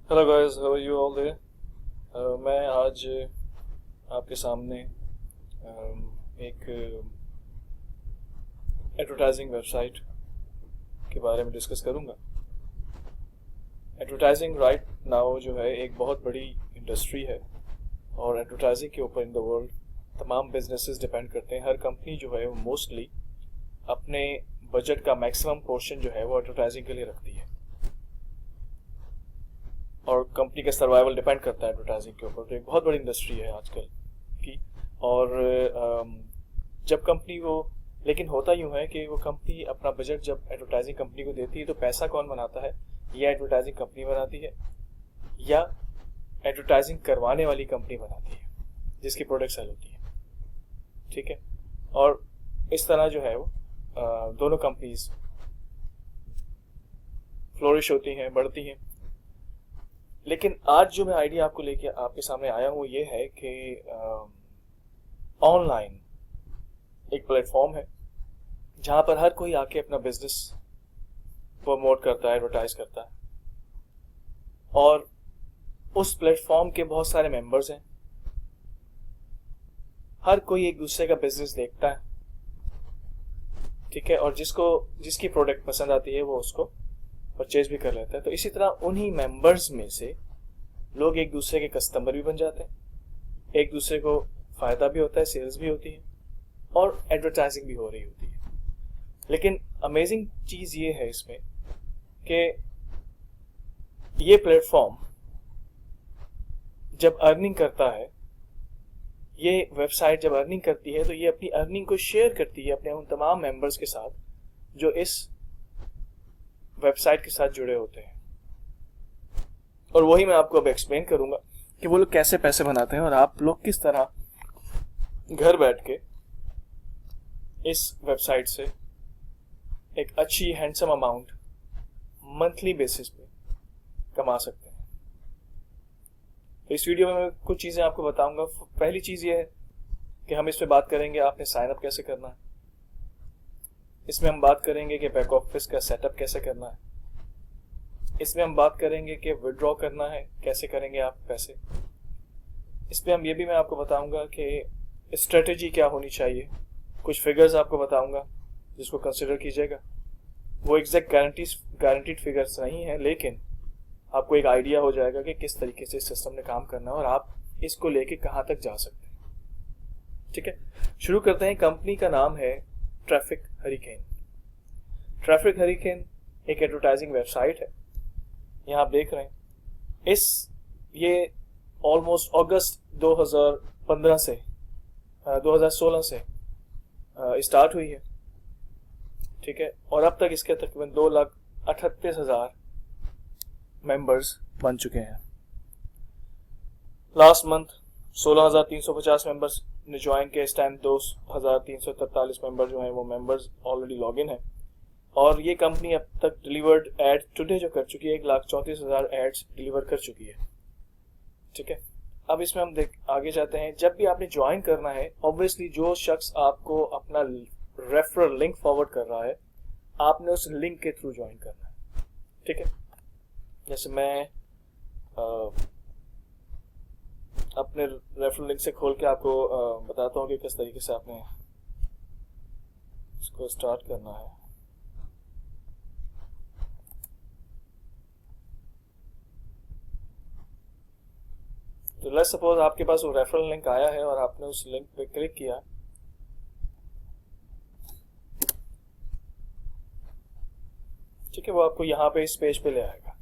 Hello guys, how are you all day. मैं आज आपके सामने एक एडवर्टाइजिंग वेबसाइट के बारे में डिस्कस करूंगा। एडवर्टाइजिंग राइट नाउ जो है एक बहुत बड़ी इंडस्ट्री है और एडवर्टाइजिंग के ऊपर इन द वर्ल्ड तमाम बिजनेसेस डिपेंड करते हैं। हर कंपनी जो है वो मोस्टली अपने बजट का मैक्सिमम पोर्शन जो है वो एडवर्टाइजिंग के लिए रखती है और कंपनी का सर्वाइवल डिपेंड करता है एडवर्टाइजिंग के ऊपर। तो एक बहुत बड़ी इंडस्ट्री है आजकल की। और जब कंपनी वो लेकिन होता यूँ है कि वो कंपनी अपना बजट जब एडवर्टाइजिंग कंपनी को देती है तो पैसा कौन बनाता है? या एडवर्टाइजिंग कंपनी बनाती है या एडवर्टाइजिंग करवाने वाली कंपनी बनाती है जिसकी प्रोडक्ट सेल होती है। ठीक है। और इस तरह जो है वो दोनों कंपनीज फ्लोरिश होती हैं, बढ़ती हैं। लेकिन आज जो मैं आइडिया आपको लेके आपके सामने आया हूँ ये है कि ऑनलाइन एक प्लेटफॉर्म है जहाँ पर हर कोई आके अपना बिजनेस प्रमोट करता है, एडवर्टाइज करता है। और उस प्लेटफॉर्म के बहुत सारे मेंबर्स हैं। हर कोई एक दूसरे का बिजनेस देखता है, ठीक है, और जिसकी प्रोडक्ट पसंद आती है वो उसको परचेज भी कर लेता है। तो इसी तरह उन्हीं मेंबर्स में से लोग एक दूसरे के कस्टमर भी बन जाते हैं, एक दूसरे को फायदा भी होता है, सेल्स भी होती है और एडवर्टाइजिंग भी हो रही होती है। लेकिन अमेजिंग चीज ये है इसमें कि ये प्लेटफॉर्म जब अर्निंग करता है, ये वेबसाइट जब अर्निंग करती है तो ये अपनी अर्निंग को शेयर करती है अपने उन तमाम मेंबर्स के साथ जो इस वेबसाइट के साथ जुड़े होते हैं। और वही मैं आपको अब एक्सप्लेन करूंगा कि वो लोग कैसे पैसे बनाते हैं और आप लोग किस तरह घर बैठ के इस वेबसाइट से एक अच्छी हैंडसम अमाउंट मंथली बेसिस पे कमा सकते हैं। तो इस वीडियो में मैं कुछ चीज़ें आपको बताऊंगा। पहली चीज़ ये है कि हम इस पे बात करेंगे आपने साइन अप कैसे करना है। इसमें हम बात करेंगे कि बैक ऑफिस का सेटअप कैसे करना है। इसमें हम बात करेंगे कि विड्रॉ करना है, कैसे करेंगे आप पैसे। इसमें हम ये भी मैं आपको बताऊंगा कि स्ट्रेटेजी क्या होनी चाहिए। कुछ फिगर्स आपको बताऊंगा जिसको कंसिडर कीजिएगा। वो एग्जैक्ट गारंटीड फिगर्स नहीं है, लेकिन आपको एक आइडिया हो जाएगा कि किस तरीके से सिस्टम ने काम करना है और आप इसको लेके कहाँ तक जा सकते हैं। ठीक है, शुरू करते हैं। कंपनी का नाम है ट्रैफिक हरिकेन। ट्रैफिक हरिकेन एक एडवर्टाइजिंग वेबसाइट है। यहाँ आप देख रहे हैं ये ऑलमोस्ट अगस्त 2015 से 2016 से स्टार्ट हुई है। ठीक है, और अब तक इसके तकरीबन 2,38,000 मेंबर्स बन चुके हैं। लास्ट मंथ 16,350 मेंबर्स ने ज्वाइन किया। इस टाइम 2,343 मेंबर जो हैं वो मेंबर्स ऑलरेडी लॉग इन है। और ये कंपनी अब तक डिलीवर्ड एड टुडे जो कर चुकी है 1,34,000 एड्स डिलीवर कर चुकी है। ठीक है, अब इसमें हम आगे जाते हैं। जब भी आपने ज्वाइन करना है, ऑब्वियसली जो शख्स आपको अपना रेफरल लिंक फॉरवर्ड कर रहा है, आपने उस लिंक के थ्रू ज्वाइन करना है। ठीक है, जैसे मैं अपने रेफरल लिंक से खोल के आपको बताता हूँ कि किस तरीके से आपने इसको स्टार्ट करना है। तो लेट्स सपोज आपके पास वो रेफरल लिंक आया है और आपने उस लिंक पे क्लिक किया। ठीक है, वो आपको यहाँ पे इस पेज पे ले आएगा।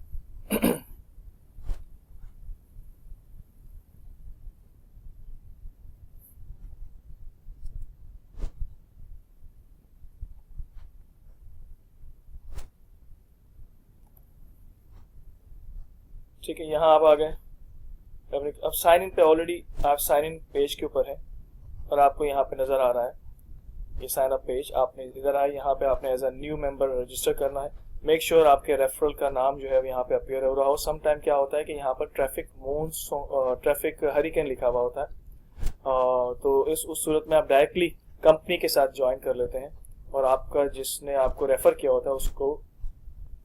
ठीक है, यहाँ आप आ गए। अब साइन इन पे ऑलरेडी आप साइन इन पेज के ऊपर है और आपको यहाँ पे नजर आ रहा है ये साइन अप पेज। आपने इधर आए, यहाँ पे आपने as a new member register करना है। मेक श्योर आपके रेफरल का नाम जो है यहाँ पे अपीयर हो रहा हो। सम टाइम क्या होता है कि यहाँ पर ट्रैफिक हरिकेन लिखा हुआ होता है। तो उस सूरत में आप डायरेक्टली कंपनी के साथ ज्वाइन कर लेते हैं और आपका जिसने आपको रेफर किया होता है उसको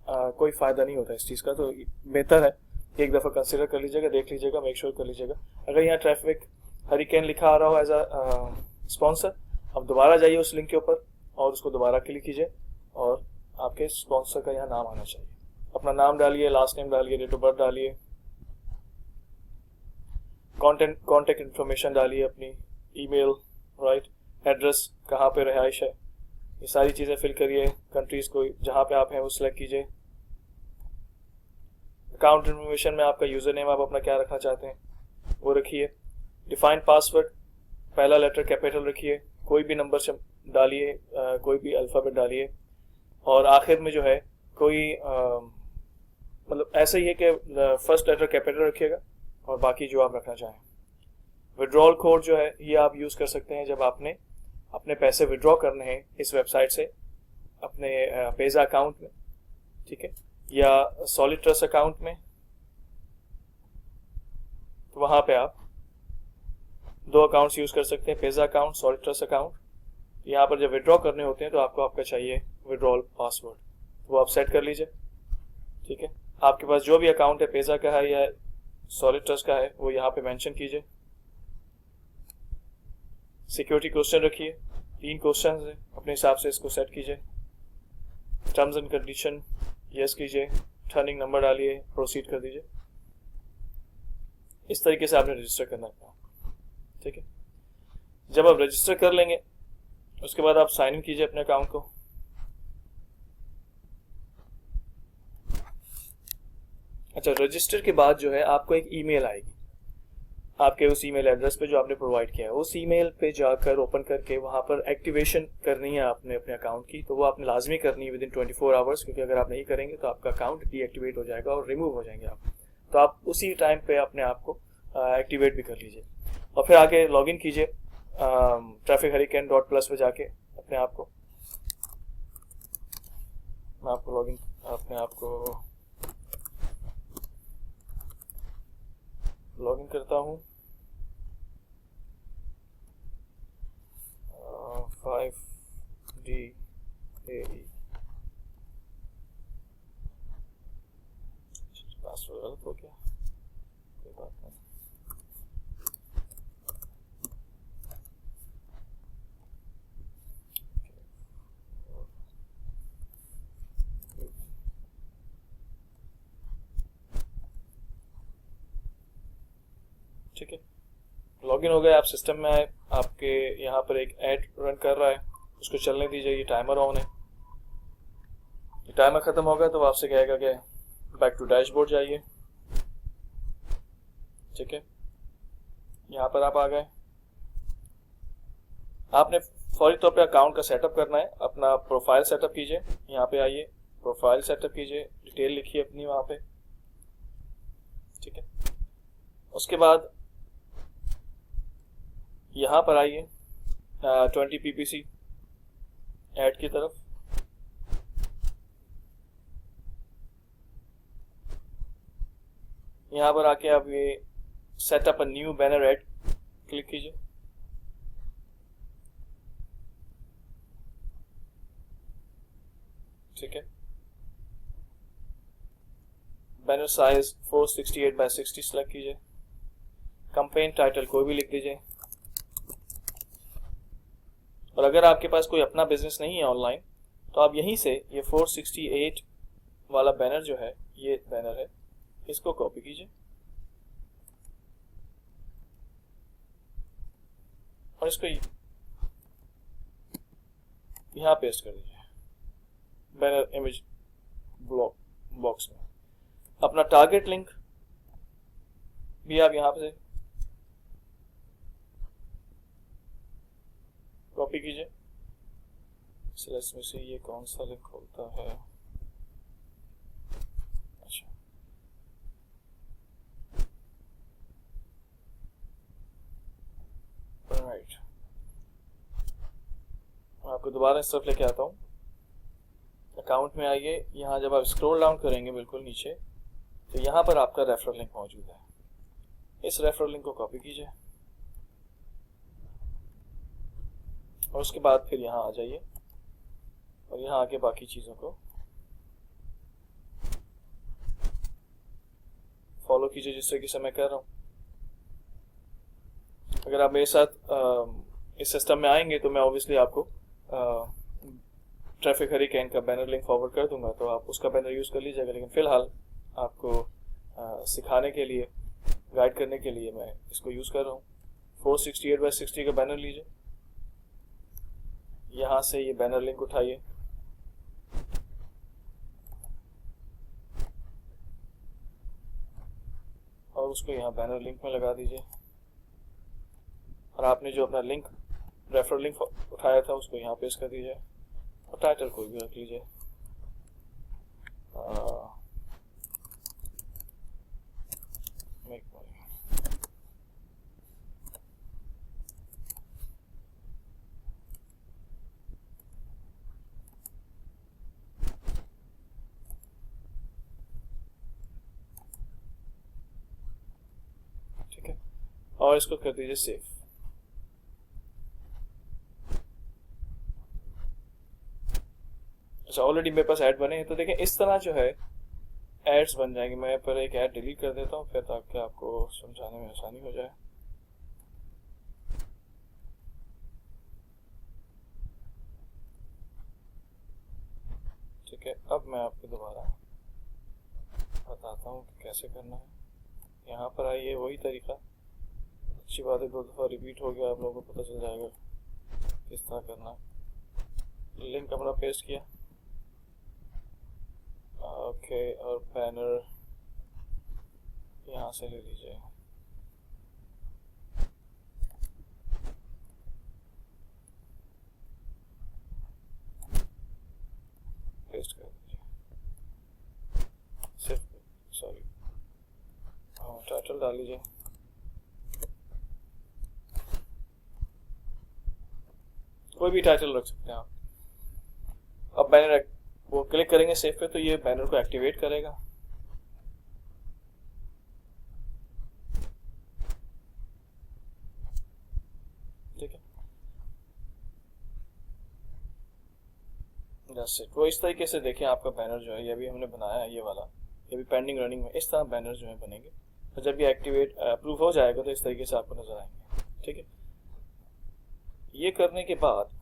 कोई फायदा नहीं होता इस चीज़ का। तो बेहतर है एक दफ़ा कंसिडर कर लीजिएगा, देख लीजिएगा, मेक श्योर कर लीजिएगा। अगर यहाँ ट्रैफिक हरिकेन लिखा आ रहा हो एज अ स्पॉन्सर, अब दोबारा जाइए उस लिंक के ऊपर और उसको दोबारा क्लिक कीजिए और आपके स्पॉन्सर का यहाँ नाम आना चाहिए। अपना नाम डालिए, लास्ट नेम डालिए, डेट ऑफ बर्थ डालिए, कॉन्टेक्ट इन्फॉर्मेशन डालिए, अपनी ईमेल, राइट, एड्रेस, कहाँ पे रिहाइश है, ये सारी चीज़ें फिल करिए। कंट्रीज़ को जहाँ पे आप हैं वो सिलेक्ट कीजिए। अकाउंट इन्फॉर्मेशन में आपका यूज़र नेम आप अपना क्या रखना चाहते हैं वो रखिए। डिफाइंड पासवर्ड, पहला लेटर कैपिटल रखिए, कोई भी नंबर से डालिए, कोई भी अल्फ़ाबेट डालिए, और आखिर में जो है कोई मतलब ऐसा ही है कि फर्स्ट लेटर कैपिटल रखिएगा और बाकी जो आप रखना चाहें। विड्रॉल कोड जो है ये आप यूज़ कर सकते हैं जब आपने अपने पैसे विड्रॉ करने हैं इस वेबसाइट से अपने पेज़ा अकाउंट में, ठीक है, या सॉलिड ट्रस्ट अकाउंट में, तो वहाँ पे आप दो अकाउंट्स यूज़ कर सकते हैं, Payza account, solid trust account. यहाँ पर जब विड्रॉ करने होते हैं तो आपको आपका चाहिए विड्रॉल पासवर्ड, वो आप सेट कर लीजिए, ठीक है। आपके पास जो भी अकाउंट है, पेज़ा का है या सॉलिड ट्रस्ट का है, वो यहाँ पे मेंशन कीजिए। सिक्योरिटी क्वेश्चन रखिए, 3 क्वेश्चन है, अपने हिसाब से इसको सेट कीजिए। टर्म्स एंड कंडीशन यस कीजिए, टर्निंग नंबर डालिए, प्रोसीड कर दीजिए। इस तरीके से आपने रजिस्टर करना है, ठीक है। जब आप रजिस्टर कर लेंगे उसके बाद आप साइन इन कीजिए अपने अकाउंट को। अच्छा, रजिस्टर के बाद जो है आपको एक ईमेल आएगी आपके उस ईमेल एड्रेस पे जो आपने प्रोवाइड किया है। उस ईमेल पे जाकर ओपन करके वहाँ पर एक्टिवेशन करनी है आपने अपने अकाउंट की, तो वो आपने लाजमी करनी है विद इन 24 आवर्स, क्योंकि अगर आप नहीं करेंगे तो आपका अकाउंट डीएक्टिवेट हो जाएगा और रिमूव हो जाएंगे आप। तो आप उसी टाइम पे अपने आप को एक्टिवेट भी कर लीजिए और फिर आगे लॉगिन कीजिए traffichurricane.plus पे जाके अपने आप को, मैं आपको लॉगिन अपने आप को लॉगिन करता हूँ। 5DAE पासवर्ड गलत हो गया, कोई बात नहीं। ठीक है, लॉगिन हो गए आप, सिस्टम में आए, आपके यहाँ पर एक ऐड रन कर रहा है, उसको चलने दीजिए। ये टाइमर ऑन है, ये टाइमर खत्म होगा तो आपसे कहेगा कि बैक टू डैशबोर्ड जाइए, ठीक है। यहाँ पर आप आ गए, आपने फौरी तौर पे अकाउंट का सेटअप करना है, अपना प्रोफाइल सेटअप कीजिए। यहाँ पे आइए, प्रोफाइल सेटअप कीजिए, डिटेल लिखिए अपनी वहाँ पे, ठीक है। उसके बाद यहाँ पर आइए 20 PPC ऐड की तरफ, यहाँ पर आके आप ये setup a new banner ad click कीजिए, ठीक है। बैनर साइज 468x60 सेलेक्ट कीजिए, कैंपेन टाइटल कोई भी लिख दीजिए। और अगर आपके पास कोई अपना बिजनेस नहीं है ऑनलाइन, तो आप यहीं से ये 468 वाला बैनर जो है, ये बैनर है, इसको कॉपी कीजिए और इसको यहाँ पेस्ट कर दीजिए बैनर इमेज ब्लॉक बॉक्स में। अपना टारगेट लिंक भी आप यहाँ से कॉपी कीजिए। इसमें से ये कौन सा लिंक होता है, अच्छा, राइट, मैं आपको दोबारा इस तरफ लेके आता हूँ। अकाउंट में आइए, यहाँ जब आप स्क्रॉल डाउन करेंगे बिल्कुल नीचे, तो यहाँ पर आपका रेफरल लिंक मौजूद है। इस रेफरल लिंक को कॉपी कीजिए और उसके बाद फिर यहाँ आ जाइए और यहाँ आके बाकी चीज़ों को फॉलो कीजिए जिस तरीके से मैं कर रहा हूँ। अगर आप मेरे साथ इस सिस्टम में आएंगे तो मैं ऑब्वियसली आपको ट्रैफिक हरिकेन का बैनर लिंक फॉरवर्ड कर दूंगा, तो आप उसका बैनर यूज़ कर लीजिएगा। लेकिन फ़िलहाल आपको सिखाने के लिए, गाइड करने के लिए मैं इसको यूज़ कर रहा हूँ। 468x60 का बैनर लीजिए, यहाँ से ये बैनर लिंक उठाइए, और उसको यहाँ बैनर लिंक में लगा दीजिए। और आपने जो अपना लिंक, रेफरल लिंक उठाया था, उसको यहाँ पेस्ट कर दीजिए, और टाइटल कोई भी रख लीजिए। Make money. ठीक है, और इसको कर दीजिए सेव। अच्छा, ऑलरेडी मेरे पास ऐड बने हैं, तो देखें इस तरह जो है एड्स बन जाएंगे। मैं पर एक ऐड डिलीट कर देता हूँ फिर, ताकि आपको समझाने में आसानी हो जाए। ठीक है, अब मैं आपको दोबारा बताता हूँ कि कैसे करना है। यहाँ पर आइए, वही तरीका, अच्छी बात है, 2 दफ़ा रिपीट हो गया, आप लोगों को पता चल जाएगा किस तरह करना है। लिंक अपना पेस्ट किया, ओके, और बैनर यहाँ से ले लीजिए, पेस्ट कर दीजिए, सिर्फ सॉरी टाइटल डाल लीजिए। कोई भी टाइटल रख सकते हैं आप। अब बैनर वो क्लिक करेंगे सेव पे, तो ये बैनर को एक्टिवेट करेगा। ठीक है, जस्ट इट। वो इस तरीके से देखें, आपका बैनर जो है, ये भी हमने बनाया है, ये वाला, ये भी पेंडिंग रनिंग में। इस तरह बैनर जो है बनेंगे, तो जब ये एक्टिवेट अप्रूव हो जाएगा तो इस तरीके से आपको नजर आएंगे। ठीक है, ये करने के बाद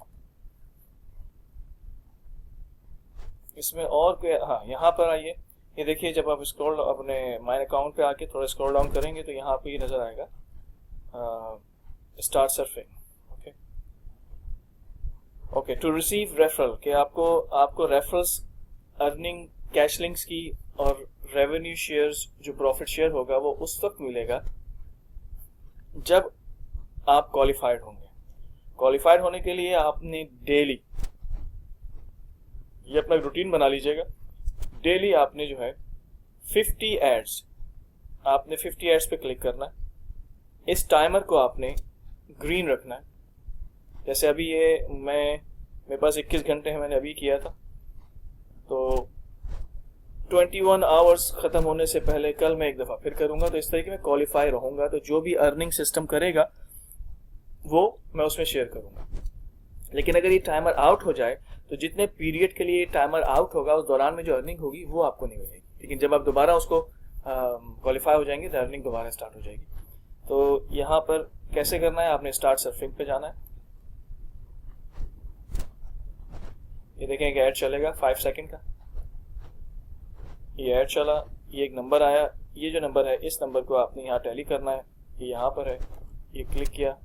इसमें और कोई, हाँ, यहाँ पर आइए, ये देखिए, जब आप स्क्रॉल अपने माय अकाउंट पे आके थोड़ा स्क्रॉल डाउन करेंगे तो यहाँ पे ये नजर आएगा start surfing. Okay okay, to receive referral, के आपको रेफरल्स, अर्निंग, कैश लिंक्स की और रेवेन्यू शेयर्स, जो प्रॉफिट शेयर होगा वो उस वक्त मिलेगा जब आप क्वालिफाइड होंगे। क्वालिफाइड होने के लिए आपने डेली, ये अपना रूटीन बना लीजिएगा, डेली आपने जो है 50 एड्स, आपने 50 एड्स पे क्लिक करना है। इस टाइमर को आपने ग्रीन रखना है। जैसे अभी ये मेरे पास 21 घंटे हैं, मैंने अभी किया था, तो 21 आवर्स खत्म होने से पहले कल मैं एक दफ़ा फिर करूंगा, तो इस तरीके में क्वालिफाई रहूंगा। तो जो भी अर्निंग सिस्टम करेगा वो मैं उसमें शेयर करूंगा। लेकिन अगर ये टाइमर आउट हो जाए तो जितने पीरियड के लिए टाइमर आउट होगा उस दौरान में जो अर्निंग होगी वो आपको नहीं मिलेगी। लेकिन जब आप दोबारा उसको क्वालिफाई हो जाएंगे तो अर्निंग दोबारा स्टार्ट हो जाएगी। तो यहाँ पर कैसे करना है, आपने स्टार्ट सर्फिंग पे जाना है। ये देखें एक ऐड चलेगा 5 सेकंड का, ये ऐड चला, ये एक नंबर आया, ये जो नंबर है इस नंबर को आपने यहाँ टैली करना है, ये यहाँ पर है, ये क्लिक किया,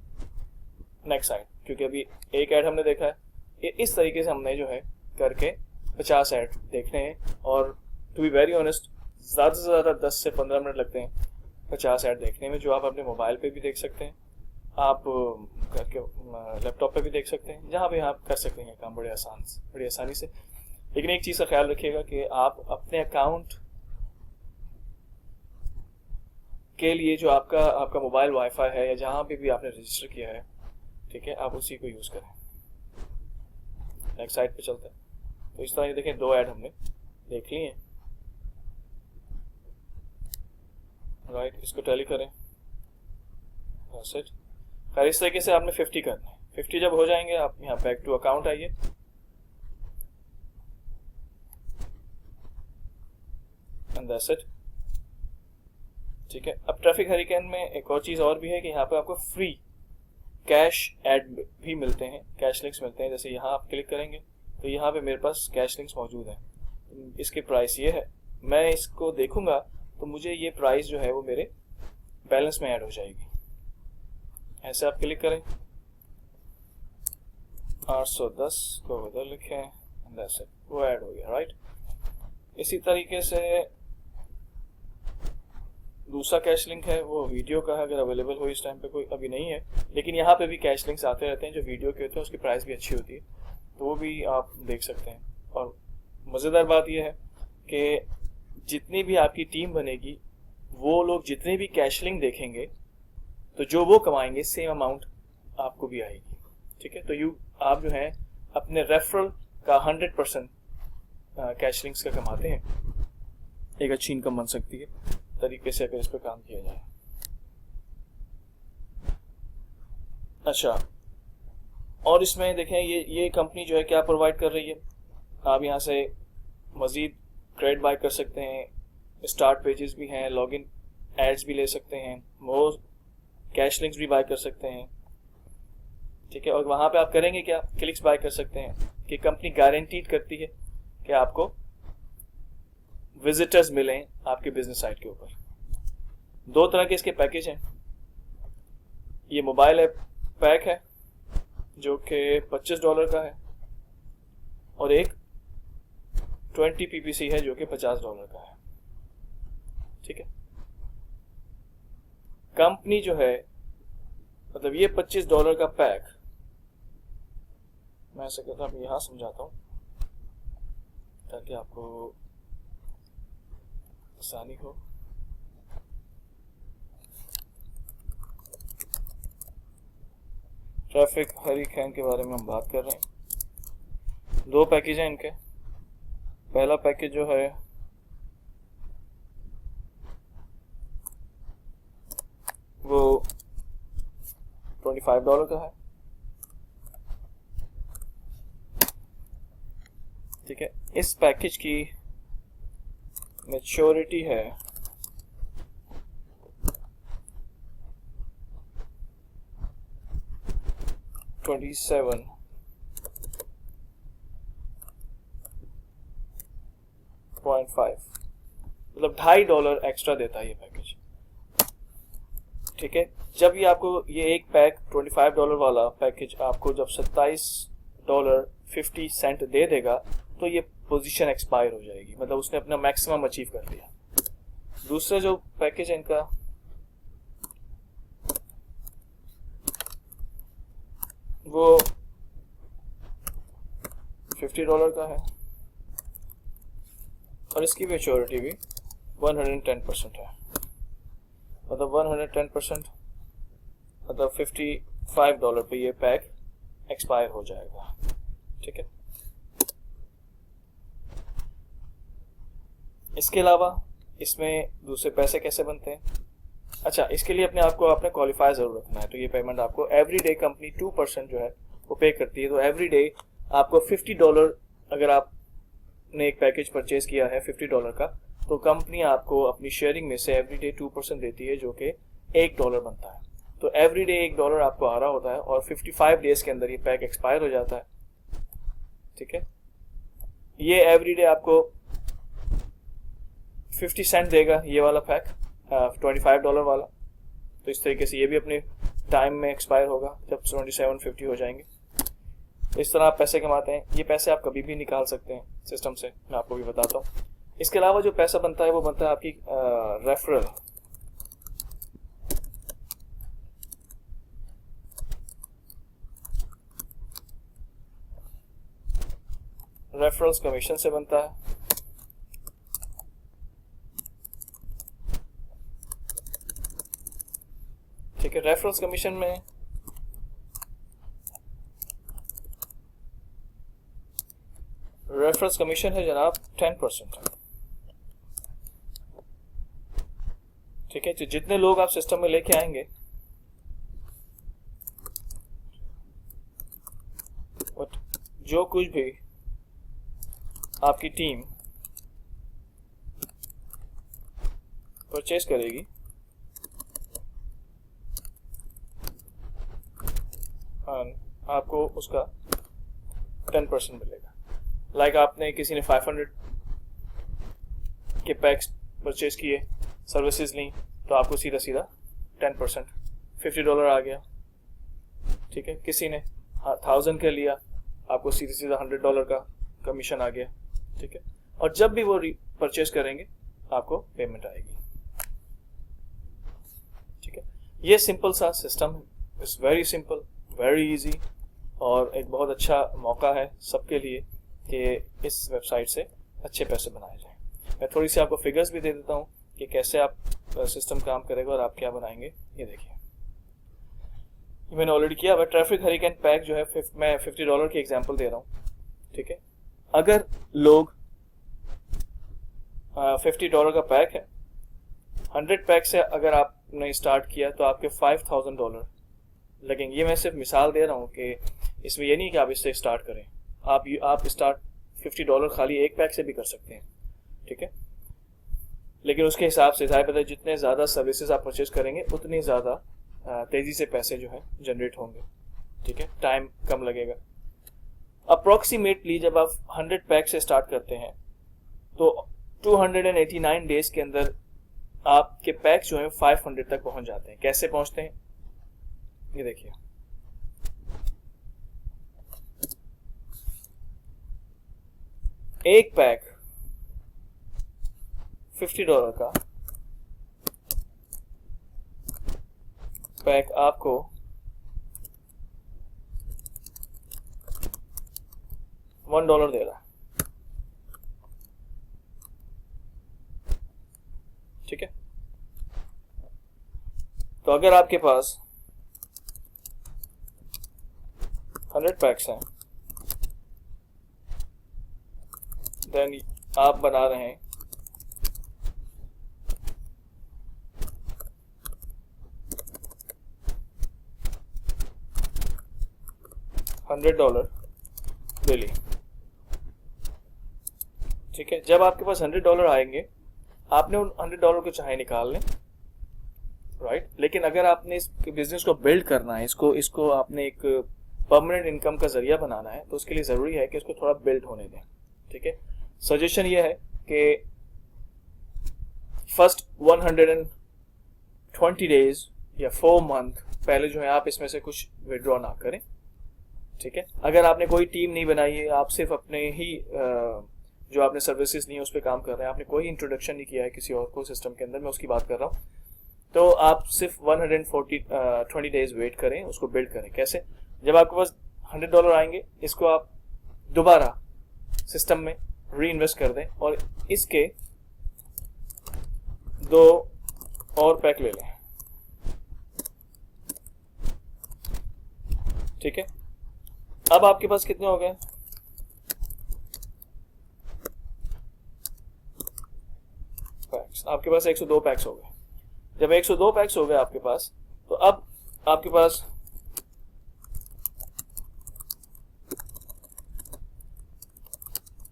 नेक्स्ट साइड, क्योंकि अभी एक ऐड हमने देखा है। इस तरीके से हमने जो है करके 50 ऐड देखने हैं, और टू बी वेरी ऑनेस्ट ज़्यादा से ज़्यादा 10 से 15 मिनट लगते हैं 50 ऐड देखने में, जो आप अपने मोबाइल पे भी देख सकते हैं, आप घर के लैपटॉप पे भी देख सकते हैं, जहाँ भी आप कर सकते हैं काम बड़ी आसानी से। लेकिन एक चीज़ का ख्याल रखिएगा कि आप अपने अकाउंट के लिए जो आपका मोबाइल वाईफाई है या जहाँ पे भी आपने रजिस्टर किया है, ठीक है, आप उसी को यूज़ करें। नेक्स्ट साइड पे चलते हैं। तो इस तरह ये देखें 2 ऐड हमने देख ली हैं, राइट, इसको टैली करें। खैर इस तरीके से आपने 50 करना है। 50 जब हो जाएंगे आप यहाँ बैक टू अकाउंट आइए, एंड दैट्स इट। ठीक है। अब ट्रैफिक हरिकेन में एक और चीज़ और भी है कि यहाँ पे आपको फ्री कैश ऐड भी मिलते हैं, कैश लिंक्स मिलते हैं। जैसे यहाँ आप क्लिक करेंगे तो यहाँ पे मेरे पास कैश लिंक्स मौजूद हैं। इसके प्राइस ये है, मैं इसको देखूंगा तो मुझे ये प्राइस जो है वो मेरे बैलेंस में ऐड हो जाएगी। ऐसे आप क्लिक करें, 810 को उधर लिखें, वो ऐड हो गया, राइट। इसी तरीके से दूसरा कैश लिंक है, वो वीडियो का है, अगर अवेलेबल हो इस टाइम पे, कोई अभी नहीं है, लेकिन यहाँ पे भी कैश लिंक्स आते रहते हैं जो वीडियो के होते हैं, उसकी प्राइस भी अच्छी होती है, तो वो भी आप देख सकते हैं। और मज़ेदार बात यह है कि जितनी भी आपकी टीम बनेगी, वो लोग जितने भी कैश लिंक देखेंगे तो जो वो कमाएंगे सेम अमाउंट आपको भी आएगी, ठीक है। तो आप जो है अपने रेफरल का 100% कैश लिंक्स का कमाते हैं, एक अच्छी इनकम बन सकती है तरीके से अगर इस पर काम किया जाए। अच्छा, और इसमें देखें ये कंपनी जो है क्या प्रोवाइड कर रही है। आप यहाँ से मज़ीद क्रेडिट बाय कर सकते हैं, स्टार्ट पेजेस भी हैं, लॉगिन एड्स भी ले सकते हैं, मोर कैश लिंक्स भी बाय कर सकते हैं, ठीक है। और वहाँ पे आप करेंगे क्या, क्लिक्स बाय कर सकते हैं कि कंपनी गारंटीड करती है कि आपको विजिटर्स मिलें आपके बिजनेस साइट के ऊपर। दो तरह के इसके पैकेज हैं। ये मोबाइल ऐप पैक है जो कि $25 का है, और एक 20 PPC है जो कि $50 का है, ठीक है। कंपनी जो है, मतलब ये $25 का पैक, मैं ऐसा कहता हूँ, यहाँ समझाता हूँ ताकि आपको आसानी हो। ट्रैफिक हरिकेन के बारे में हम बात कर रहे हैं। दो पैकेज हैं इनके। पहला पैकेज जो है वो $25 का है, ठीक है। इस पैकेज की मैच्योरिटी है 27.5, मतलब $2.5 एक्स्ट्रा देता है ये पैकेज, ठीक है। जब ये आपको ये एक पैक $25 वाला पैकेज आपको जब $27.50 दे देगा तो ये पोजीशन एक्सपायर हो जाएगी, मतलब उसने अपना मैक्सिमम अचीव कर लिया। दूसरा जो पैकेज है इनका वो $50 का है, और इसकी मैच्योरिटी भी 110% है, मतलब 110%, मतलब $55 पे ये पैक एक्सपायर हो जाएगा, ठीक है। इसके अलावा इसमें दूसरे पैसे कैसे बनते हैं। अच्छा, इसके लिए अपने आप को आपने क्वालिफाई जरूर रखना है। तो ये पेमेंट आपको एवरीडे कंपनी 2% जो है वो पे करती है। तो एवरीडे आपको $50, अगर आपने एक पैकेज परचेज किया है $50 का, तो कंपनी आपको अपनी शेयरिंग में से एवरीडे 2% देती है, जो कि $1 बनता है। तो एवरीडे $1 आपको आ रहा होता है, और 55 डेज के अंदर ये पैक एक्सपायर हो जाता है, ठीक है। ये एवरीडे आपको 50 सेंट देगा ये वाला पैक, $25 वाला। तो इस तरीके से ये भी अपने टाइम में एक्सपायर होगा जब 27.50 हो जाएंगे। तो इस तरह आप पैसे कमाते हैं। ये पैसे आप कभी भी निकाल सकते हैं सिस्टम से, मैं आपको भी बताता हूँ। इसके अलावा जो पैसा बनता है वो बनता है आपकी रेफरल। रेफरल्स कमीशन से बनता है, ठीक है। रेफरल्स कमीशन में रेफरल्स कमीशन है जनाब 10%, ठीक है। तो जितने लोग आप सिस्टम में लेके आएंगे, जो कुछ भी आपकी टीम परचेज करेगी आपको उसका 10% मिलेगा। लाइक आपने किसी ने 500 के पैक्स परचेज किए, सर्विसेज ली, तो आपको सीधा सीधा 10% $50 आ गया। ठीक है, किसी ने 1000 का लिया, आपको सीधा सीधा $100 का कमीशन आ गया। ठीक है, और जब भी वो परचेज करेंगे आपको पेमेंट आएगी। ठीक है, ये सिंपल सा सिस्टम है, it's very simple, very easy, और एक बहुत अच्छा मौका है सबके लिए कि इस वेबसाइट से अच्छे पैसे बनाए जाएं। मैं थोड़ी सी आपको फिगर्स भी दे देता हूँ कि कैसे आप सिस्टम काम करेगा और आप क्या बनाएंगे। ये देखिए, मैंने ऑलरेडी किया हुआ। ट्रैफिक हरिकेन पैक जो है मैं $50 की एग्जांपल दे रहा हूँ। ठीक है, अगर लोग $50 का पैक है, 100 पैक से अगर आपने स्टार्ट किया तो आपके $5000 लगेंगे। ये मैं सिर्फ मिसाल दे रहा हूँ कि इसमें ये नहीं कि आप इससे स्टार्ट करें, आप स्टार्ट $50 खाली एक पैक से भी कर सकते हैं। ठीक है, लेकिन उसके हिसाब से जाहिर बात है जितने ज़्यादा सर्विसेज आप परचेज करेंगे उतनी ज़्यादा तेज़ी से पैसे जो है जनरेट होंगे। ठीक है, टाइम कम लगेगा। अप्रॉक्सीमेटली जब आप 100 पैक से स्टार्ट करते हैं तो 289 डेज के अंदर आपके पैक जो है 500 तक पहुंच जाते हैं। कैसे पहुंचते हैं, ये देखिए, एक पैक $50 का पैक आपको $1 दे रहा है। ठीक है, तो अगर आपके पास 100 पैक्स हैं, देन आप बना रहे हैं $100 डेली। ठीक है, जब आपके पास $100 आएंगे, आपने उन $100 को चाहे निकाल लें, राइट, लेकिन अगर आपने इस बिजनेस को बिल्ड करना है, इसको आपने एक परमानेंट इनकम का जरिया बनाना है, तो उसके लिए ज़रूरी है कि इसको थोड़ा बिल्ड होने दें। ठीक है, सजेशन ये है कि फर्स्ट 120 डेज या 4 मंथ पहले जो है आप इसमें से कुछ विड्रॉ ना करें। ठीक है, अगर आपने कोई टीम नहीं बनाई है, आप सिर्फ अपने ही जो आपने सर्विसेज ली है उस पर काम कर रहे हैं, आपने कोई इंट्रोडक्शन नहीं किया है किसी और को सिस्टम के अंदर, मैं उसकी बात कर रहा हूँ, तो आप सिर्फ 120 डेज वेट करें, उसको बिल्ड करें। कैसे, जब आपके पास $100 आएंगे, इसको आप दोबारा सिस्टम में री इन्वेस्ट कर दें और इसके 2 और पैक ले लें। ठीक है, अब आपके पास कितने हो गए, पैक्स, आपके पास 102 पैक्स हो गए। जब 102 पैक्स हो गए आपके पास, तो अब आपके पास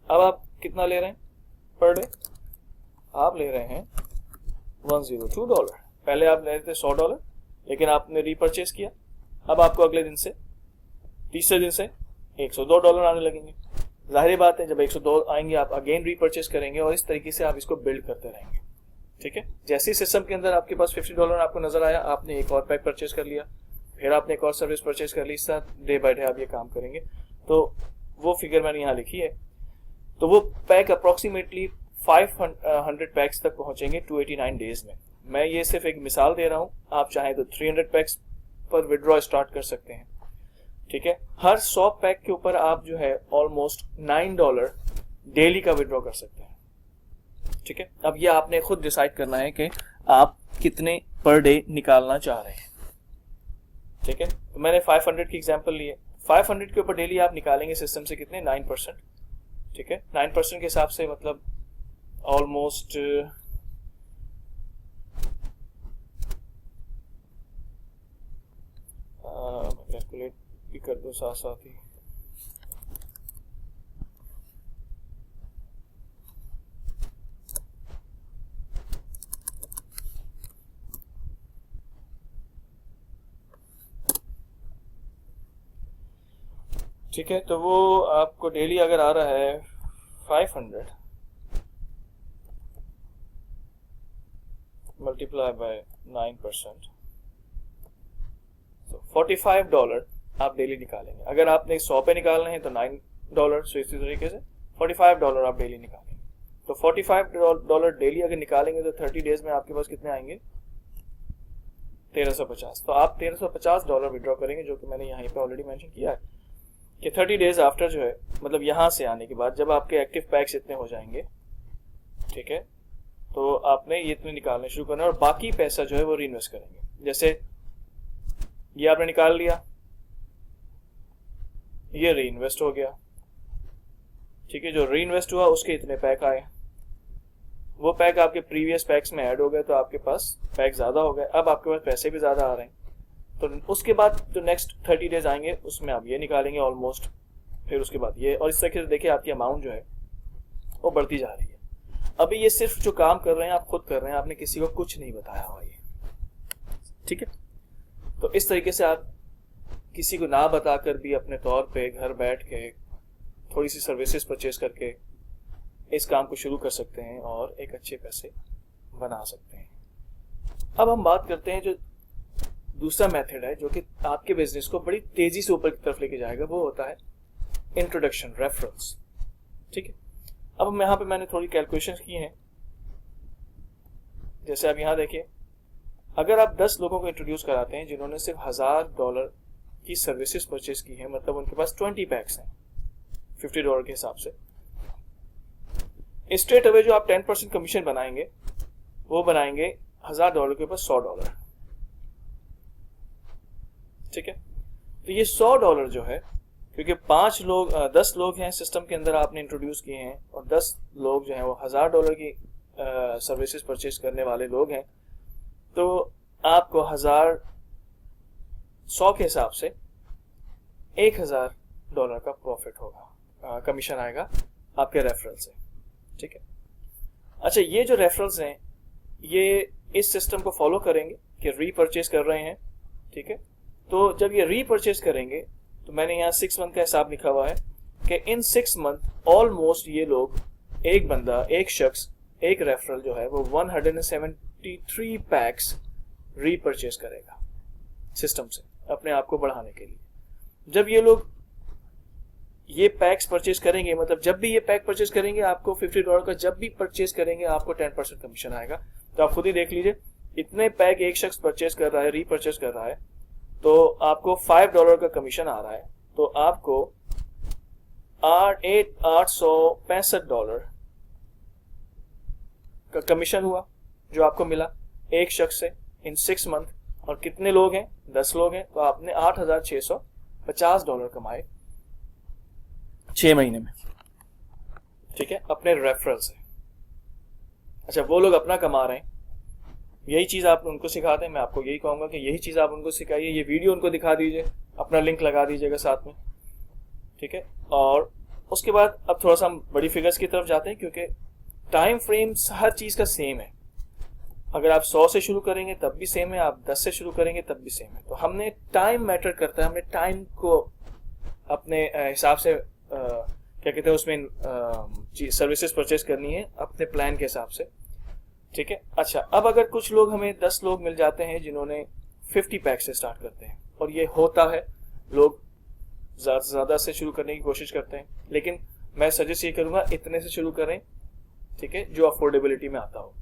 अब आप कितना ले रहे हैं पर डे, आप ले रहे हैं $102। पहले आप ले रहे थे $100, लेकिन आपने रीपरचेज किया, अब आपको अगले दिन से, तीसरे दिन से $102 आने लगेंगे। जाहिर बात है जब 102 आएंगे आप अगेन रीपरचेज करेंगे और इस तरीके से आप इसको बिल्ड करते रहेंगे। ठीक है, जैसे ही सिस्टम के अंदर आपके पास $50 आपको नजर आया, आपने एक और पैक परचेज कर लिया, फिर आपने एक और सर्विस परचेज कर ली, इस तरह डे बाय डे आप ये काम करेंगे। तो वो फिगर मैंने यहाँ लिखी है, तो वो पैक अप्रॉक्सीमेटली 500 पैक्स तक पहुंचेंगे 289 डेज में। मैं ये सिर्फ एक मिसाल दे रहा हूँ, आप चाहें तो 300 पैक्स पर विड्रॉ स्टार्ट कर सकते हैं। ठीक है, हर 100 पैक के ऊपर आप जो है ऑलमोस्ट $9 डेली का विड्रॉ कर सकते हैं। ठीक है, अब ये आपने खुद डिसाइड करना है कि आप कितने पर डे निकालना चाह रहे हैं। ठीक है, तो मैंने 500 की एग्जांपल ली है, 500 के ऊपर डेली आप निकालेंगे सिस्टम से कितने, 9%। ठीक है, 9% के हिसाब से मतलब ऑलमोस्ट कैलकुलेट भी कर दो साथ साथ ही, ठीक है, तो वो आपको डेली अगर आ रहा है 500 मल्टीप्लाई बाय 9%, तो $45 आप डेली निकालेंगे। अगर आपने 100 पे निकालने हैं तो $9, सो इसी तरीके से $45 आप डेली निकालेंगे। तो $45 डेली अगर निकालेंगे तो 30 डेज में आपके पास कितने आएंगे? 1350। तो आप $1350 विड्रॉ करेंगे, जो कि मैंने यहाँ पे ऑलरेडी मेंशन किया है कि 30 डेज आफ्टर जो है, मतलब यहाँ से आने के बाद जब आपके एक्टिव पैक्स इतने हो जाएंगे, ठीक है, तो आपने ये इतने निकालने शुरू करना है और बाकी पैसा जो है वो री इन्वेस्ट करेंगे। जैसे ये आपने निकाल लिया, ये री इन्वेस्ट हो गया, ठीक है, जो री इन्वेस्ट हुआ उसके इतने पैक आए, वो पैक आपके प्रीवियस पैक्स में ऐड हो गए, तो आपके पास पैक ज़्यादा हो गए, अब आपके पास पैसे भी ज़्यादा आ रहे हैं। तो उसके बाद जो नेक्स्ट 30 डेज आएंगे उसमें आप ये निकालेंगे ऑलमोस्ट, फिर उसके बाद ये, और इस तरीके से देखिए आपकी अमाउंट जो है वो बढ़ती जा रही है। अभी ये सिर्फ जो काम कर रहे हैं आप खुद कर रहे हैं, आपने किसी को कुछ नहीं बताया हुआ ये, ठीक है। तो इस तरीके से आप किसी को ना बताकर भी अपने तौर पे घर बैठ के थोड़ी सी सर्विसेज परचेज करके इस काम को शुरू कर सकते हैं और एक अच्छे पैसे बना सकते हैं। अब हम बात करते हैं जो दूसरा मेथड है जो कि आपके बिजनेस को बड़ी तेजी से ऊपर की तरफ लेके जाएगा, वो होता है इंट्रोडक्शन, रेफरेंस, ठीक है। अब यहाँ पे मैंने थोड़ी कैलकुलेशंस की हैं। जैसे आप यहाँ देखिए, अगर आप 10 लोगों को इंट्रोड्यूस कराते हैं जिन्होंने सिर्फ $1000 की सर्विसेज परचेज की है, मतलब उनके पास 20 पैक्स हैं $50 के हिसाब से, स्ट्रेट अवे जो आप 10% कमीशन बनाएंगे वो बनाएंगे $1000 के ऊपर $100, ठीक है। तो ये $100 जो है, क्योंकि 10 लोग हैं सिस्टम के अंदर आपने इंट्रोड्यूस किए हैं और 10 लोग जो हैं वो $1000 की सर्विसेज परचेज करने वाले लोग हैं, तो आपको 100 के हिसाब से $1000 का प्रॉफिट होगा, कमीशन आएगा आपके रेफरल से, ठीक है। अच्छा, ये जो रेफरल्स हैं ये इस सिस्टम को फॉलो करेंगे कि रीपरचेज कर रहे हैं, ठीक है। तो जब ये रीपरचेज करेंगे तो मैंने यहाँ 6 मंथ का हिसाब लिखा हुआ है कि इन 6 मंथ ऑलमोस्ट ये लोग, एक शख्स, एक रेफरल जो है वो 173 पैक्स रीपरचेज करेगा सिस्टम से अपने आप को बढ़ाने के लिए। जब ये लोग ये पैक्स परचेज करेंगे, मतलब जब भी ये पैक परचेज करेंगे आपको $50 का, जब भी परचेज करेंगे आपको 10% कमीशन आएगा। तो आप खुद ही देख लीजिए, इतने पैक एक शख्स परचेज कर रहा है, रीपरचेज कर रहा है, तो आपको $5 का कमीशन आ रहा है, तो आपको $865 का कमीशन हुआ जो आपको मिला एक शख्स से इन 6 मंथ। और कितने लोग हैं? 10 लोग हैं, तो आपने $8650 कमाए 6 महीने में, ठीक है, अपने रेफरल से। अच्छा, वो लोग अपना कमा रहे हैं, यही चीज़ आप उनको सिखाते हैं। मैं आपको यही कहूँगा कि यही चीज़ आप उनको सिखाइए, ये वीडियो उनको दिखा दीजिए, अपना लिंक लगा दीजिएगा साथ में, ठीक है। और उसके बाद अब थोड़ा सा हम बड़ी फिगर्स की तरफ जाते हैं, क्योंकि टाइम फ्रेम्स हर चीज़ का सेम है। अगर आप 100 से शुरू करेंगे तब भी सेम है, आप 10 से शुरू करेंगे तब भी सेम है। तो हमने टाइम मैटर करता है, हमने टाइम को अपने हिसाब से क्या कहते हैं उसमें सर्विसेज परचेज करनी है अपने प्लान के हिसाब से, ठीक है। अच्छा, अब अगर कुछ लोग, हमें 10 लोग मिल जाते हैं जिन्होंने 50 पैक से स्टार्ट करते हैं, और ये होता है, लोग ज़्यादा से शुरू करने की कोशिश करते हैं, लेकिन मैं सजेस्ट ये करूँगा इतने से शुरू करें, ठीक है, जो अफोर्डेबिलिटी में आता हो।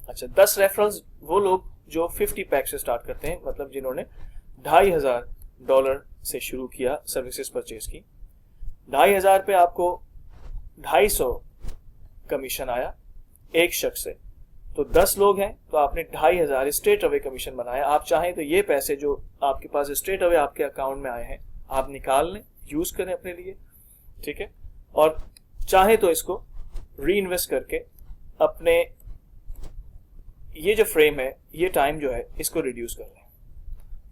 अच्छा, 10 रेफरल्स वो लोग जो 50 पैक से स्टार्ट करते हैं, मतलब जिन्होंने $2500 से शुरू किया सर्विसेज परचेज की, 2500 पे आपको 250 कमीशन आया एक शख्स से, तो 10 लोग हैं तो आपने 2500 स्ट्रेट अवे कमीशन बनाया। आप चाहें तो ये पैसे जो आपके पास स्ट्रेट अवे आपके अकाउंट में आए हैं आप निकाल लें, यूज करें अपने लिए, ठीक है, और चाहें तो इसको री इन्वेस्ट करके अपने ये जो फ्रेम है, ये टाइम जो है, इसको रिड्यूस कर लें।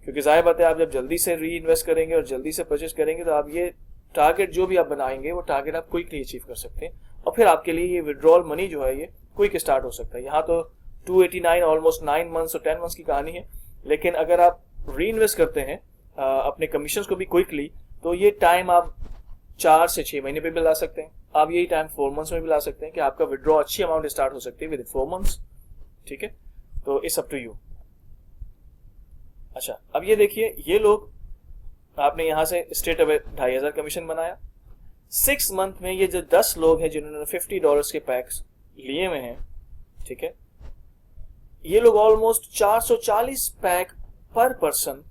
क्योंकि जाहिर बात है, आप जब जल्दी से री इन्वेस्ट करेंगे और जल्दी से परचेज करेंगे तो आप ये टारगेट जो भी आप बनाएंगे वो टारगेट आप क्विकली अचीव कर सकते हैं, और फिर आपके लिए ये विड्रॉल मनी जो है ये क्विक स्टार्ट हो सकता है। यहाँ तो 289 ऑलमोस्ट 9 मंथ्स और 10 मंथ्स की कहानी है, लेकिन अगर आप री इन्वेस्ट करते हैं अपने कमीशंस को भी क्विकली, तो ये टाइम आप 4 से 6 महीने पे भी ला सकते हैं, आप यही टाइम 4 मंथ्स में भी ला सकते हैं कि आपका विड्रॉ अच्छी अमाउंट स्टार्ट हो सकती है विद 4 मंथ्स। ठीक है, तो इट्स अप टू यू। अच्छा, अब ये देखिए, ये लोग, आपने यहां से स्ट्रेट अवे $2500 कमीशन बनाया। 6 मंथ में ये जो 10 लोग हैं जिन्होंने $50 के पैक्स लिए हुए हैं, ठीक है, ये लोग ऑलमोस्ट 440 पैक पर पर्सन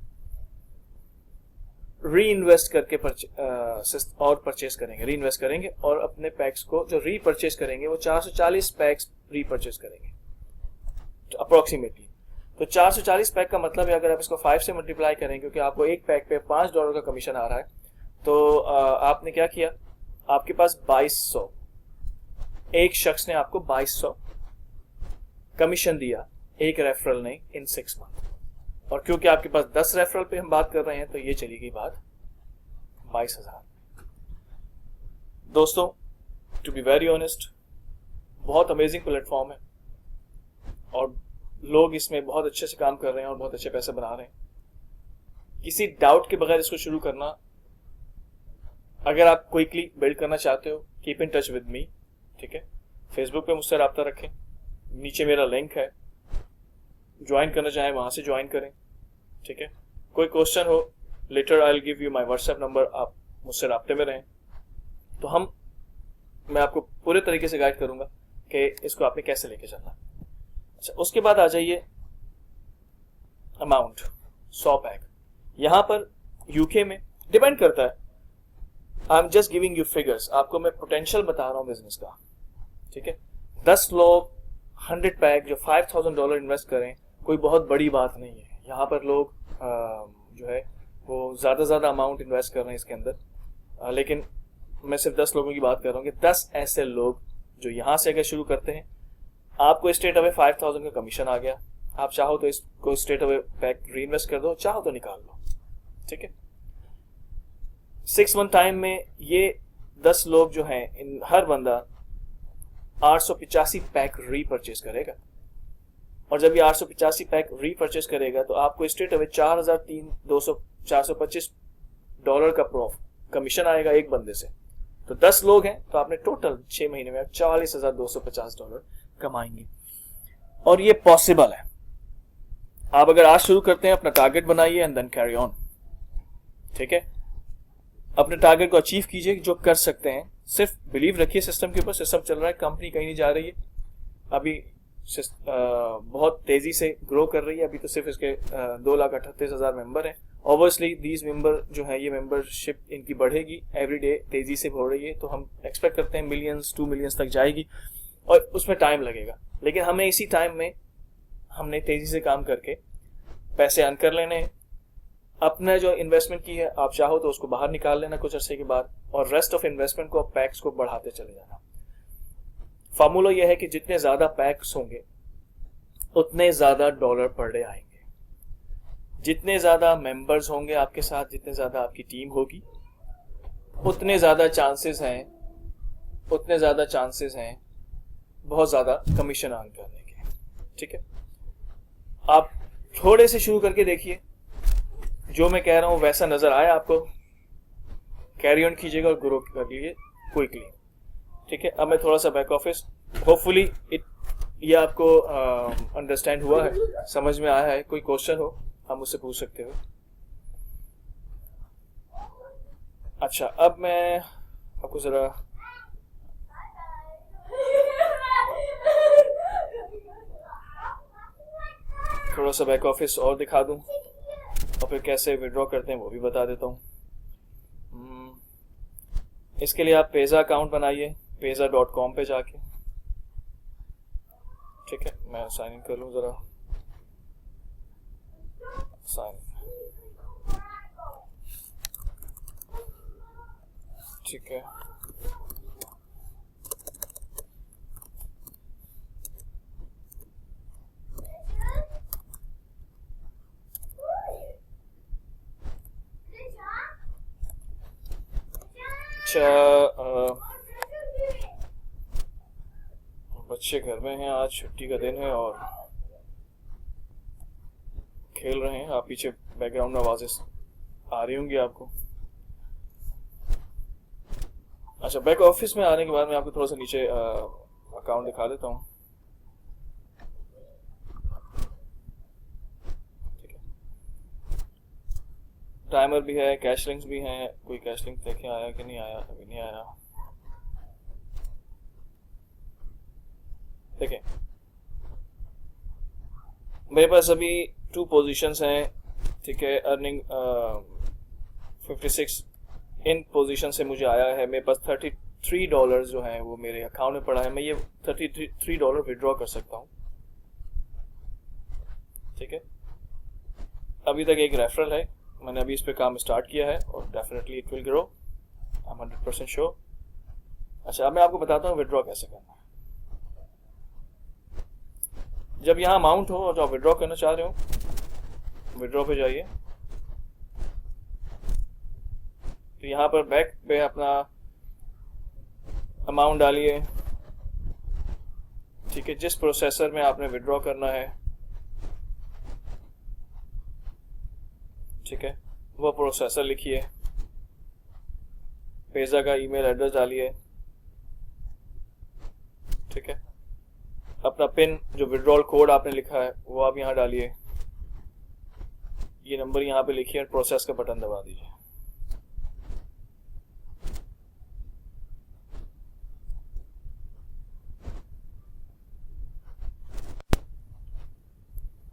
री इन्वेस्ट करके और परचेस करेंगे, री इन्वेस्ट करेंगे और अपने पैक्स को जो री परचेस करेंगे वो 440 पैक्स री परचेस करेंगे अप्रोक्सीमेटली। तो 440 पैक का मतलब है, अगर आप इसको 5 से मल्टीप्लाई करें, क्योंकि आपको एक पैक पे $5 का कमीशन आ रहा है, तो आपने क्या किया, आपके पास 2200, एक शख्स ने आपको 2200 कमीशन दिया, एक रेफरल ने, इन 6 मंथ। और क्योंकि आपके पास 10 रेफरल पे हम बात कर रहे हैं, तो ये चली गई बात 22,000। दोस्तों, टू बी वेरी ऑनेस्ट, बहुत अमेजिंग प्लेटफॉर्म है और लोग इसमें बहुत अच्छे से काम कर रहे हैं और बहुत अच्छे पैसे बना रहे हैं। किसी डाउट के बगैर इसको शुरू करना, अगर आप क्विकली बिल्ड करना चाहते हो, keep in touch with me. ठीक है, फेसबुक पे मुझसे रब्ता रखें, नीचे मेरा लिंक है, ज्वाइन करना चाहें वहां से ज्वाइन करें। ठीक है, कोई क्वेश्चन हो, later I will give you my WhatsApp number, आप मुझसे राब्ते में रहें, तो मैं आपको पूरे तरीके से गाइड करूंगा कि इसको आपने कैसे लेके चलना। अच्छा, उसके बाद आ जाइए अमाउंट 100 पैक। यहां पर यूके में डिपेंड करता है, I am just giving you figures, आपको मैं पोटेंशियल बता रहा हूं बिजनेस का। ठीक है, 10 लोग 100 पैक जो $5,000 इन्वेस्ट करें, कोई बहुत बड़ी बात नहीं है। यहाँ पर लोग जो है वो ज़्यादा अमाउंट इन्वेस्ट कर रहे हैं इसके अंदर, लेकिन मैं सिर्फ 10 लोगों की बात कर रहा हूँ कि 10 ऐसे लोग जो यहाँ से अगर शुरू करते हैं, आपको स्ट्रेट अवे 5,000 का कमीशन आ गया, आप चाहो तो इसको स्ट्रेट अवे पैक री इन्वेस्ट कर दो, चाहो तो निकाल लो। ठीक है, 6 मंथ टाइम में ये 10 लोग जो हैं, इन हर बंदा 885 पैक री परचेज करेगा, और जब ये 885 पैक री परचेज करेगा तो आपको स्ट्रेट अवे $4,25 का कमीशन आएगा एक बंदे से। तो 10 लोग हैं तो आपने टोटल 6 महीने में $40,250 कमाएंगे, और ये पॉसिबल है। आप अगर आज शुरू करते हैं, अपना टारगेट बनाइए एंड देन कैरी ऑन। ठीक है, अपने टारगेट को अचीव कीजिए जो कर सकते हैं, सिर्फ बिलीव रखिए सिस्टम के ऊपर। सिस्टम चल रहा है, कंपनी कहीं नहीं जा रही है, अभी बहुत तेजी से ग्रो कर रही है। अभी तो सिर्फ इसके 2,38,000 मेंबर हैं। ऑब्वियसली दीज मेंबर जो है, ये मेंबरशिप इनकी बढ़ेगी एवरी डे, तेजी से बढ़ रही है, तो हम एक्सपेक्ट करते हैं मिलियंस 2 मिलियंस तक जाएगी, और उसमें टाइम लगेगा। लेकिन हमें इसी टाइम में हमने तेजी से काम करके पैसे अर्न कर लेने हैं। अपना जो इन्वेस्टमेंट की है, आप चाहो तो उसको बाहर निकाल लेना कुछ अर्से के बाद, और रेस्ट ऑफ इन्वेस्टमेंट को, पैक्स को बढ़ाते चले जाना। फार्मूला यह है कि जितने ज्यादा पैक्स होंगे उतने ज्यादा डॉलर पर डे आएंगे, जितने ज्यादा मेंबर्स होंगे आपके साथ, जितने ज्यादा आपकी टीम होगी, उतने ज्यादा चांसेस हैं बहुत ज्यादा कमीशन अर्न करने के। ठीक है, आप थोड़े से शुरू करके देखिए, जो मैं कह रहा हूं वैसा नजर आए आपको, कैरी ऑन कीजिएगा और ग्रो कर लीजिए क्विकली। ठीक है, अब मैं थोड़ा सा बैक ऑफिस, होपफुली ये आपको अंडरस्टैंड हुआ है, समझ में आया है। कोई क्वेश्चन हो आप मुझसे पूछ सकते हो। अच्छा, अब मैं आपको जरा थोड़ा सा बैक ऑफिस और दिखा दूं, और फिर कैसे विड्रॉ करते हैं वो भी बता देता हूं। इसके लिए आप पेजा अकाउंट बनाइए, peza.com पे जाके। ठीक है, मैं साइन इन कर लूं जरा, साइन। ठीक है, बच्चे घर में हैं, आज छुट्टी का दिन है और खेल रहे हैं। आप पीछे बैकग्राउंड में आवाजें आ रही होंगी आपको। अच्छा, बैक ऑफिस में आने के बाद मैं आपको थोड़ा सा नीचे अकाउंट दिखा देता हूँ। ठीक है, टाइमर भी है, कैश लिंक्स भी हैं। कोई कैश लिंक देखें आया कि नहीं आया? अभी नहीं आया। देखें, मेरे पास अभी 2 पोजीशंस हैं। ठीक है, अर्निंग 56 इन पोजीशन से मुझे आया है। मेरे पास $33 जो है वो मेरे अकाउंट में पड़ा है। मैं ये $33 विड्रॉ कर सकता हूँ। ठीक है, अभी तक एक रेफरल है, मैंने अभी इस पे काम स्टार्ट किया है और definitely it will grow, I am 100% sure. अच्छा, अब मैं आपको बताता हूँ विड्रॉ कैसे करना है। जब यहाँ अमाउंट हो और जो आप विड्रॉ करना चाह रहे हो, विड्रॉ पे जाइए। तो यहाँ पर बैक पे अपना अमाउंट डालिए। ठीक है, जिस प्रोसेसर में आपने विड्रॉ करना है, ठीक है, वो प्रोसेसर लिखिए। पेजा का ईमेल एड्रेस डालिए। ठीक है, अपना पिन जो विड्रॉल कोड आपने लिखा है वो आप यहाँ डालिए। ये नंबर यहाँ पे लिखिए और प्रोसेस का बटन दबा दीजिए।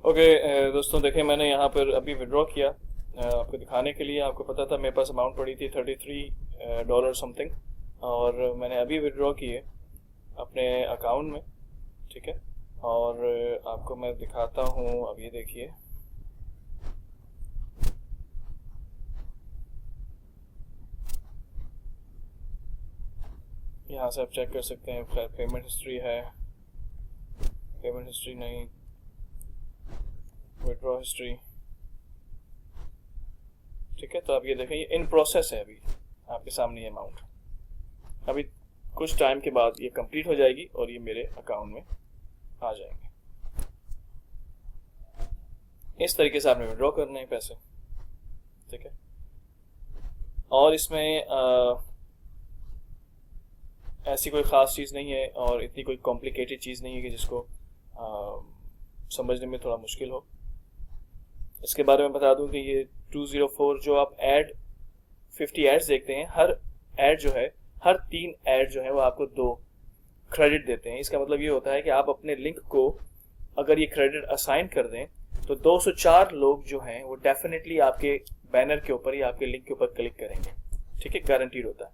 ओके दोस्तों, देखें मैंने यहाँ पर अभी विड्रॉ किया आपको दिखाने के लिए। आपको पता था मेरे पास अमाउंट पड़ी थी $33 समथिंग, और मैंने अभी विड्रॉ किए अपने अकाउंट में। ठीक है, और आपको मैं दिखाता हूँ। अब ये देखिए, यहाँ से आप चेक कर सकते हैं। पेमेंट हिस्ट्री है, पेमेंट हिस्ट्री नहीं, विड्रॉ हिस्ट्री। ठीक है, तो आप ये देखें, ये इन प्रोसेस है अभी आपके सामने ये अमाउंट। अभी कुछ टाइम के बाद ये कंप्लीट हो जाएगी और ये मेरे अकाउंट में आ जाएंगे। इस तरीके से आपने विड्रॉ करने हैं पैसे। ठीक है, और इसमें ऐसी कोई ख़ास चीज़ नहीं है और इतनी कोई कॉम्प्लिकेटेड चीज़ नहीं है कि जिसको समझने में थोड़ा मुश्किल हो। इसके बारे में बता दूं कि ये 204 जो आप 50 एड्स देखते हैं, हर एड जो है, हर 3 एड जो है वो आपको 2 क्रेडिट देते हैं। इसका मतलब ये होता है कि आप अपने लिंक को अगर ये क्रेडिट असाइन कर दें तो 204 लोग जो हैं वो डेफिनेटली आपके बैनर के ऊपर या आपके लिंक के ऊपर क्लिक करेंगे। ठीक है, गारंटीड होता है।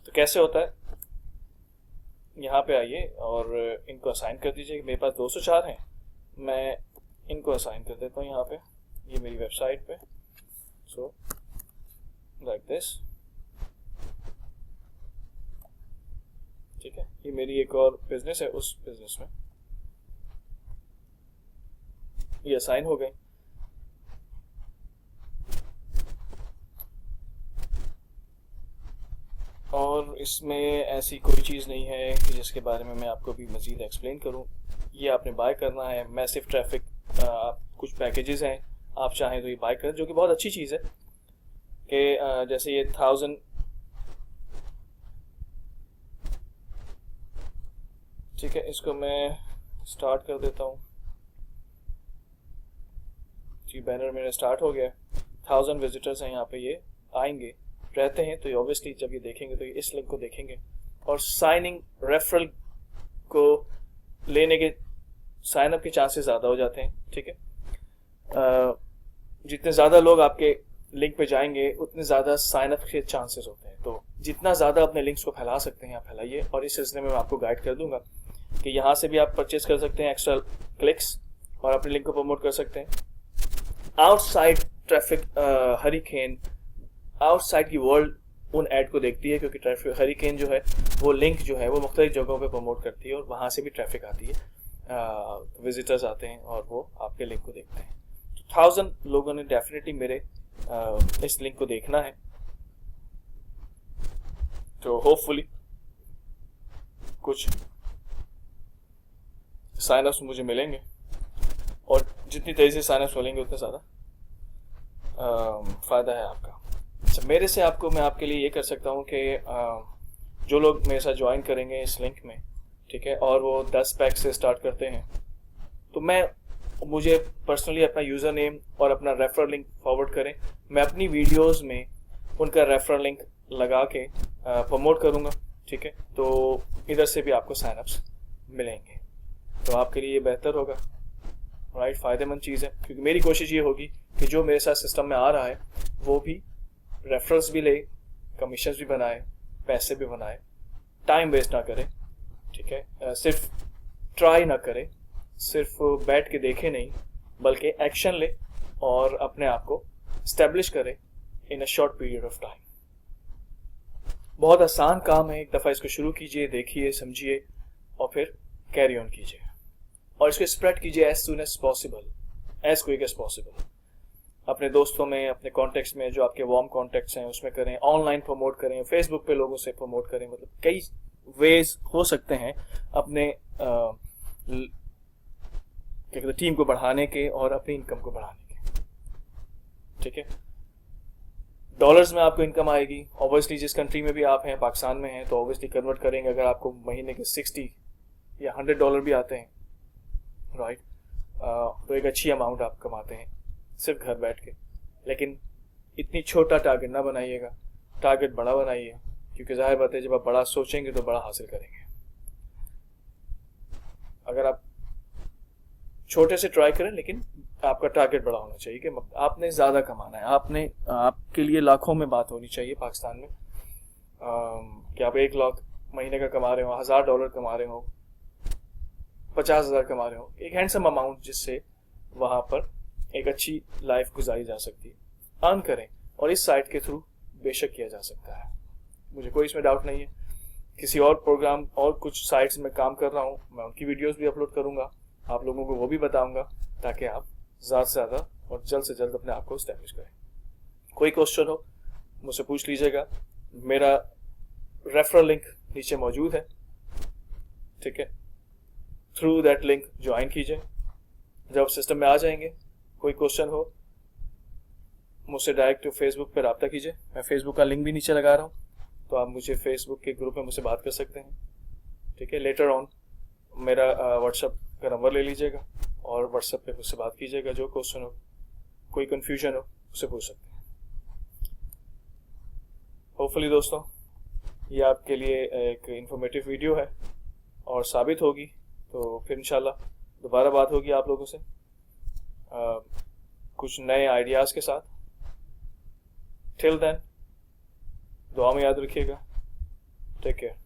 तो कैसे होता है, यहाँ पे आइए और इनको असाइन कर दीजिए कि मेरे पास 204 हैं, मैं इनको असाइन कर देता हूँ यहाँ पे, ये मेरी वेबसाइट पे। So like this. ठीक है, ये मेरी एक और बिजनेस है, उस बिजनेस में ये असाइन हो गए। और इसमें ऐसी कोई चीज़ नहीं है कि जिसके बारे में मैं आपको भी मज़ीद एक्सप्लेन करूं। ये आपने बाय करना है। मैसिव ट्रैफिक कुछ पैकेजेस हैं, आप चाहें तो ये बाय करें, जो कि बहुत अच्छी चीज़ है कि जैसे ये 1000। ठीक है, इसको मैं स्टार्ट कर देता हूँ जी। बैनर मेरा स्टार्ट हो गया। 1000 विजिटर्स हैं यहाँ पे, ये आएंगे रहते हैं, तो ये ऑब्वियसली जब ये देखेंगे तो ये इस लिंक को देखेंगे और साइनिंग रेफरल को लेने के साइन अप के चांसेस ज़्यादा हो जाते हैं। ठीक है, जितने ज़्यादा लोग आपके लिंक पे जाएंगे उतने ज़्यादा साइन अप के चांसेस होते हैं। तो जितना ज़्यादा अपने लिंक्स को फैला सकते हैं आप फैलाइए, और इस सिलसिले में मैं आपको गाइड कर दूंगा कि यहाँ से भी आप परचेज कर सकते हैं एक्स्ट्रा क्लिक्स और अपने लिंक को प्रमोट कर सकते हैं। आउटसाइड ट्रैफिक हरिकेन, आउटसाइड की वर्ल्ड उन ऐड को देखती है, क्योंकि ट्रैफिक हरिकेन जो है वो लिंक जो है वो मुख्तलिफ जगहों पे प्रमोट करती है और वहाँ से भी ट्रैफिक आती है, विजिटर्स आते हैं और वो आपके लिंक को देखते हैं। तो 1000 लोगों ने डेफिनेटली मेरे इस लिंक को देखना है, तो होपफुली कुछ साइन अप्स मुझे मिलेंगे, और जितनी तेज़ी से साइन अप्स मिलेंगे उतना ज़्यादा फ़ायदा है आपका। अच्छा, मेरे से आपको मैं आपके लिए ये कर सकता हूँ कि जो लोग मेरे साथ ज्वाइन करेंगे इस लिंक में, ठीक है, और वो 10 पैक से स्टार्ट करते हैं, तो मुझे पर्सनली अपना यूज़र नेम और अपना रेफरल लिंक फॉरवर्ड करें। मैं अपनी वीडियोस में उनका रेफरल लिंक लगा के प्रमोट करूँगा, ठीक है। तो इधर से भी आपको साइनअप्स मिलेंगे, तो आपके लिए ये बेहतर होगा, राइट, फ़ायदेमंद चीज़ है। क्योंकि मेरी कोशिश ये होगी कि जो मेरे साथ सिस्टम में आ रहा है वो भी रेफरल्स भी ले, कमीशंस भी बनाए, पैसे भी बनाए, टाइम वेस्ट ना करे, ठीक है। सिर्फ ट्राई ना करे, सिर्फ बैठ के देखे नहीं, बल्कि एक्शन ले और अपने आप को इस्टेब्लिश करे in a short period of time. बहुत आसान काम है, एक दफ़ा इसको शुरू कीजिए, देखिए, समझिए और फिर कैरी ऑन कीजिए और इसको स्प्रेड कीजिए as soon as possible, as quick as possible. अपने दोस्तों में, अपने कॉन्टेक्ट्स में, जो आपके वार्म कॉन्टेक्ट्स हैं उसमें करें, ऑनलाइन प्रमोट करें, फेसबुक पे लोगों से प्रमोट करें। मतलब कई वेज हो सकते हैं अपने क्या कहते हैं टीम को बढ़ाने के और अपनी इनकम को बढ़ाने के, ठीक है। डॉलर्स में आपको इनकम आएगी, ऑब्वियसली जिस कंट्री में भी आप हैं, पाकिस्तान में हैं तो ऑब्वियसली कन्वर्ट करेंगे, अगर आपको महीने के 60 या $100 भी आते हैं, राइट, तो एक अच्छी अमाउंट आप कमाते हैं सिर्फ घर बैठ के। लेकिन इतनी छोटा टारगेट ना बनाइएगा, टारगेट बड़ा बनाइए, क्योंकि जाहिर बात है जब आप बड़ा सोचेंगे तो बड़ा हासिल करेंगे। अगर आप छोटे से ट्राई करें, लेकिन आपका टारगेट बड़ा होना चाहिए कि आपने ज़्यादा कमाना है, आपके लिए लाखों में बात होनी चाहिए पाकिस्तान में, कि आप 1 लाख महीने का कमा रहे हो, $1000 कमा रहे हो, 50,000 कमा रहे हो, एक हैंडसम अमाउंट जिससे वहाँ पर एक अच्छी लाइफ गुजारी जा सकती है। अर्न करें और इस साइट के थ्रू बेशक किया जा सकता है, मुझे कोई इसमें डाउट नहीं है। किसी और प्रोग्राम और कुछ साइट्स में काम कर रहा हूँ, मैं उनकी वीडियोस भी अपलोड करूँगा, आप लोगों को वो भी बताऊँगा, ताकि आप ज़्यादा से ज़्यादा और जल्द से जल्द अपने आप को इस्टेब्लिश करें। कोई क्वेश्चन हो मुझसे पूछ लीजिएगा, मेरा रेफरल लिंक नीचे मौजूद है, ठीक है। थ्रू दैट लिंक ज्वाइन कीजिए, जब सिस्टम में आ जाएंगे कोई क्वेश्चन हो मुझसे डायरेक्ट फेसबुक पर रब्ता कीजिए। मैं फेसबुक का लिंक भी नीचे लगा रहा हूँ, तो आप मुझे फेसबुक के ग्रुप में मुझसे बात कर सकते हैं, ठीक है। लेटर ऑन मेरा व्हाट्सएप का नंबर ले लीजिएगा और व्हाट्सएप पे मुझसे बात कीजिएगा, जो क्वेश्चन हो, कोई कन्फ्यूजन हो उससे पूछ सकते हैं। होपफुली दोस्तों ये आपके लिए एक इंफॉर्मेटिव वीडियो है और साबित होगी, तो फिर इंशाल्लाह दोबारा बात होगी आप लोगों से कुछ नए आइडियाज़ के साथ। टिल देन दुआ में याद रखिएगा, टेक केयर।